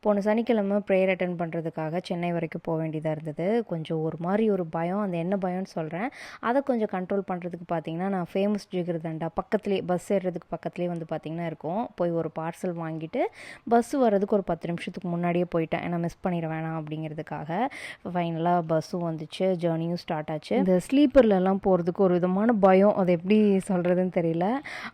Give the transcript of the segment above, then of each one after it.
போன சனிக்கிழமை prayer attend பண்ணுறதுக்காக சென்னை வரைக்கும் போக வேண்டியதாக இருந்தது. கொஞ்சம் ஒரு மாதிரி ஒரு பயம், அந்த என்ன பயம்னு சொல்கிறேன். அதை கொஞ்சம் கண்ட்ரோல் பண்ணுறதுக்கு பார்த்தீங்கன்னா, நான் ஃபேமஸ் ஜிகர்தண்டா பக்கத்துலேயே பஸ் ஏறுறதுக்கு பக்கத்துலேயே வந்து பார்த்திங்கன்னா இருக்கும். போய் ஒரு பார்சல் வாங்கிட்டு பஸ்ஸு வர்றதுக்கு ஒரு 10 நிமிஷத்துக்கு முன்னாடியே போயிட்டேன், ஏன்னா மிஸ் பண்ணிட வேணாம் அப்படிங்கிறதுக்காக. ஃபைனலாக பஸ்ஸும் வந்துச்சு, ஜேர்னியும் ஸ்டார்ட் ஆச்சு. இந்த ஸ்லீப்பர்லலாம் போகிறதுக்கு ஒரு விதமான பயம், அது எப்படி சொல்கிறதுன்னு தெரியல.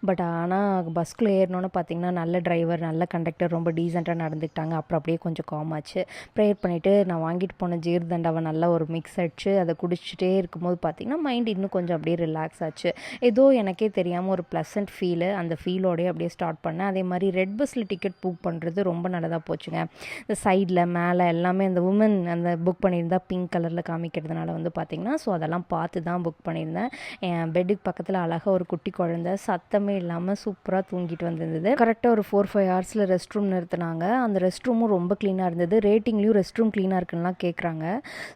பட் ஆனால் பஸ்க்குள்ளே ஏறினோன்னு பார்த்திங்கன்னா நல்ல டிரைவர், நல்ல கண்டக்டர், ரொம்ப டீசெண்டாக நடந்துக்கிட்டாங்க. அப்புறம் அப்படியே கொஞ்சம் காமாச்சு. ப்ரேயர் பண்ணிவிட்டு நான் வாங்கிட்டு போன ஜீர்தண்டாவை நல்லா ஒரு மிக்ஸ் அடிச்சு அதை குடிச்சிட்டே இருக்கும்போது பார்த்திங்கன்னா மைண்ட் இன்னும் கொஞ்சம் அப்படியே ரிலாக்ஸ் ஆச்சு. ஏதோ எனக்கே தெரியாமல் ஒரு ப்ளசன்ட் ஃபீலு, அந்த ஃபீலோடய அப்படியே ஸ்டார்ட் பண்ணேன். அதே மாதிரி ரெட் பஸ்ஸில் டிக்கெட் புக் பண்ணுறது ரொம்ப நல்லதாக போச்சுங்க. இந்த சைடில் மேலே எல்லாமே அந்த உமன் அந்த புக் பண்ணியிருந்தா பிங்க் கலரில் காமிக்கிறதுனால வந்து பார்த்திங்கன்னா, ஸோ அதெல்லாம் பார்த்து தான் புக் பண்ணியிருந்தேன். என் பெட்டுக்கு பக்கத்தில் அழகாக ஒரு குட்டி குழந்தை சத்தமே இல்லாமல் சூப்பராக தூங்கிட்டு வந்திருந்தது. கரெக்டாக ஒரு 4-5 ஹவர்ஸில் ரெஸ்ட் ரூம் நிறுத்தினாங்க. அந்த ரெஸ்ட் ரூமும் ரொம்ப க்ளீனாக இருந்தது. ரேட்டிங்லேயும் ரெஸ்ட் ரூம் க்ளீனாக இருக்குன்னா கேட்குறாங்க.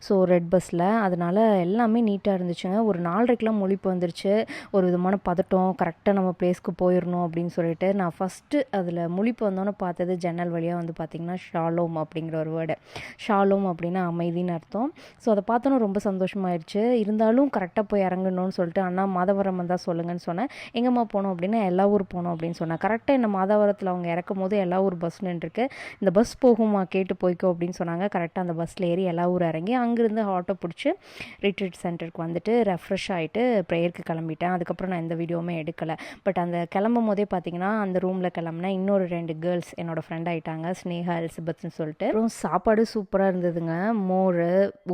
ஸோ ரெட் பஸ்ஸில் அதனால் எல்லாமே நீட்டாக இருந்துச்சுங்க. ஒரு 4:30க்கெலாம் முழிப்பு வந்துருச்சு. ஒரு விதமான பதட்டம், கரெக்டாக நம்ம பிளேஸ்க்கு போயிடணும் அப்படின்னு சொல்லிட்டு நான் ஃபஸ்ட்டு அதில் முழிப்பு வந்தோன்னே பார்த்தது ஜன்னல் வழியாக வந்து பார்த்திங்கன்னா ஷாலோம் அப்படிங்கிற ஒரு வேர்டு. ஷாலோம் அப்படின்னா அமைதின்னு அர்த்தம். ஸோ அதை பார்த்தோன்னா ரொம்ப சந்தோஷமாயிடுச்சு. இருந்தாலும் கரெக்டாக போய் இறங்கணும்னு சொல்லிட்டு, அண்ணா மாதவரம் வந்தால் சொல்லுங்கன்னு சொன்னேன். எங்கேம்மா போனோம் அப்படின்னா எல்லா ஊர் போனோம் அப்படின்னு சொன்னேன். கரெக்டாக என்ன மாதவரத்தில் அவங்க இறக்கும் போது எல்லா ஊர் பஸ் நின்றுருக்கு. இந்த பஸ் போகுமா கேட்டு போய்க்கோ அப்படின்னு சொன்னாங்க. கரெக்டாக அந்த பஸ்ஸில் ஏறி எல்லா ஊர் இறங்கி அங்கேருந்து ஆட்டோ பிடிச்சி ரிட்ரீட் சென்டருக்கு வந்துட்டு ரெஃப்ரெஷ் ஆகிட்டு ப்ரேயருக்கு கிளம்பிட்டேன். அதுக்கப்புறம் நான் எந்த வீடியோவுமே எடுக்கலை. பட் அந்த கிளம்பும் போதே பார்த்திங்கன்னா அந்த ரூமில் கிளம்புனேன். இன்னொரு 2 கேர்ள்ஸ் என்னோடய ஃப்ரெண்ட் ஆகிட்டாங்க, ஸ்னேகா, எலிசபெத்னு சொல்லிட்டு. அப்புறம் சாப்பாடு சூப்பராக இருந்ததுங்க. மோர்,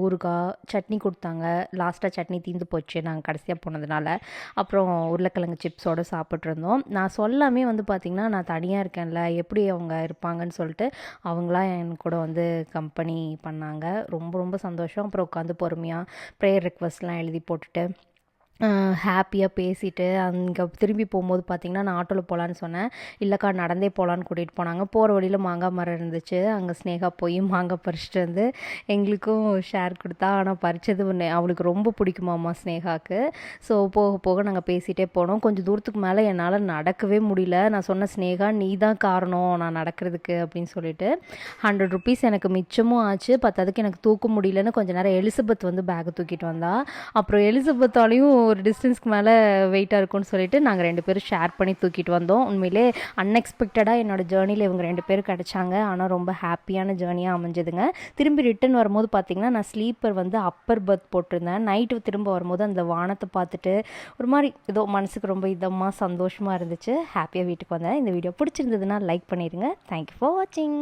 ஊறுகாய், சட்னி கொடுத்தாங்க. லாஸ்ட்டாக சட்னி தீர்ந்து போச்சு நாங்கள் கடைசியாக போனதுனால. அப்புறம் உருளைக்கிழங்கு சிப்ஸோடு சாப்பிட்ருந்தோம். நான் சொல்லாமே வந்து பார்த்திங்கன்னா, நான் தனியாக இருக்கேன்ல, எப்படி அவங்க இருப்பாங்கன்னு சொல்லிட்டு அவங்களாம் என் கூட வந்து கம்பெனி பண்ணாங்க. ரொம்ப ரொம்ப சந்தோஷம். அப்புறம் உட்காந்து பொறுமையாக ப்ரேயர் ரிக்வெஸ்ட்லாம் எழுதி போட்டுட்டு ஹாப்பியாக பேசிவிட்டு அங்கே திரும்பி போகும்போது பார்த்திங்கன்னா, நான் ஆட்டோவில் போகலான்னு சொன்னேன். இல்லைக்கா நடந்தே போகலான்னு கூட்டிகிட்டு போனாங்க. போகிற வழியில் மாங்காய் மரம் இருந்துச்சு. அங்கே ஸ்னேகா போய் மாங்காய் பறிச்சிட்டு வந்து எங்களுக்கும் ஷேர் கொடுத்தா. ஆனால் பறித்தது அவளுக்கு ரொம்ப பிடிக்குமாம்மா ஸ்னேகாவுக்கு. ஸோ போக போக நாங்கள் பேசிகிட்டே போனோம். கொஞ்சம் தூரத்துக்கு மேலே என்னால் நடக்கவே முடியல. நான் சொன்ன, ஸ்னேகா நீ தான் காரணம் நான் நடக்கிறதுக்கு அப்படின்னு சொல்லிட்டு. 100 rupees எனக்கு மிச்சமும் ஆச்சு. பத்ததுக்கு எனக்கு தூக்க முடியலன்னு கொஞ்சம் நேரம் எலிசபெத் வந்து பேக்கை தூக்கிட்டு வந்தா. அப்புறம் எலிசபெத்தாலையும் ஒரு டிஸ்டன்ஸ்க்கு மேலே வெயிட்டாக இருக்கும்னு சொல்லிட்டு நாங்கள் 2 பேரும் ஷேர் பண்ணி தூக்கிட்டு வந்தோம். உண்மையிலே அன்எக்ஸ்பெக்டடாக என்னோடய ஜேர்னியில் இவங்க 2 பேரும் கிடச்சாங்க. ஆனால் ரொம்ப ஹாப்பியான ஜேர்னியாக அமைஞ்சதுங்க. திரும்பி ரிட்டன் வரும்போது பார்த்திங்கன்னா, நான் ஸ்லீப்பர் வந்து அப்பர் பர்த் போட்டிருந்தேன். நைட்டு திரும்ப வரும்போது அந்த வானத்தை பார்த்துட்டு ஒரு மாதிரி ஏதோ மனசுக்கு ரொம்ப இதமாக சந்தோஷமாக இருந்துச்சு. ஹாப்பியாக வீட்டுக்கு வந்தேன். இந்த வீடியோ பிடிச்சிருந்ததுன்னா லைக் பண்ணிடுங்க. தேங்க்யூ ஃபார் வாட்சிங்.